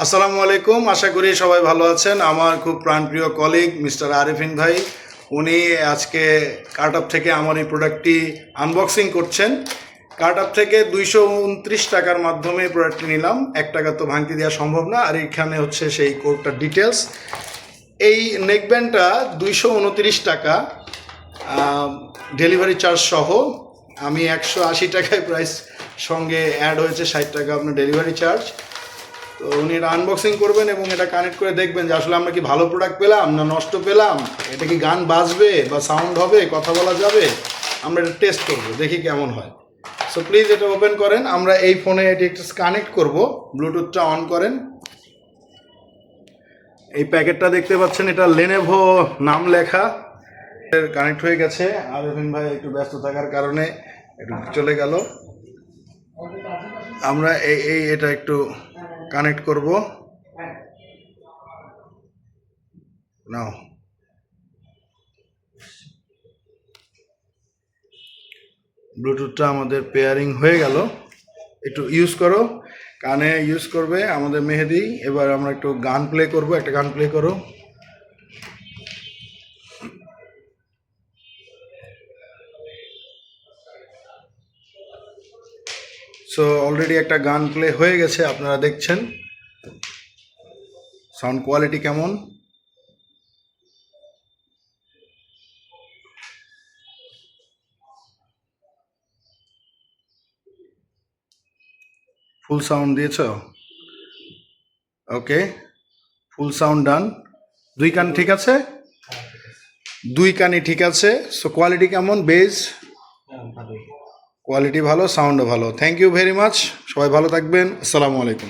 আসসালামু আলাইকুম, আশা করি সবাই ভালো আছেন। আমার খুব প্রাণপ্রিয় কলিগ মিস্টার আরিফিন ভাই, উনি আজকে কার্টআপ থেকে আমার এই প্রোডাক্টটি আনবক্সিং করছেন। কার্টআপ থেকে 229 টাকার মাধ্যমে প্রোডাক্টটি নিলাম। 1 টাকা তো ভাঙতি দেওয়া সম্ভব না। আর এখানে হচ্ছে সেই কোডটার ডিটেলস। এই নেকব্যান্ডটা 229 টাকা ডেলিভারি চার্জ সহ। আমি 180 টাকায় প্রাইস সঙ্গে অ্যাড হয়েছে, 60 টাকা আপনার ডেলিভারি চার্জ। তো উনি এটা আনবক্সিং করবেন এবং এটা কানেক্ট করে দেখবেন যে আসলে আমরা কি ভালো প্রোডাক্ট পেলাম না নষ্ট পেলাম, এটা কি গান বাজবে বা সাউন্ড হবে, কথা বলা যাবে। আমরা এটা টেস্ট করবো, দেখি কেমন হয়। সো প্লিজ এটা ওপেন করেন। আমরা এই ফোনে এটি একটা কানেক্ট করব। ব্লুটুথটা অন করেন। এই প্যাকেটটা দেখতে পাচ্ছেন, এটা লেনোভো নাম লেখা। কানেক্ট হয়ে গেছে। আরিফিন ভাই একটু ব্যস্ত থাকার কারণে একটু চলে গেল। আমরা এটা একটু কানেক্ট করব নাও। ব্লুটুথটা আমাদের পেয়ারিং হয়ে গেল। একটু ইউজ করো, কানে ইউজ করবে আমাদের মেহেদি। এবার আমরা একটু গান প্লে করব। একটা গান প্লে করো। সো অলরেডি একটা গান প্লে হয়ে গেছে, আপনারা দেখছেন। সাউন্ড কোয়ালিটি কেমন? ফুল সাউন্ড দিয়েছ? Okay, full sound done. দুই কান ঠিক আছে? দুই কানই ঠিক আছে। সো কোয়ালিটি কেমন? বেস কোয়ালিটি ভালো, সাউন্ডও ভালো। Thank you very much. সবাই ভালো থাকবেন। আসসালামু আলাইকুম।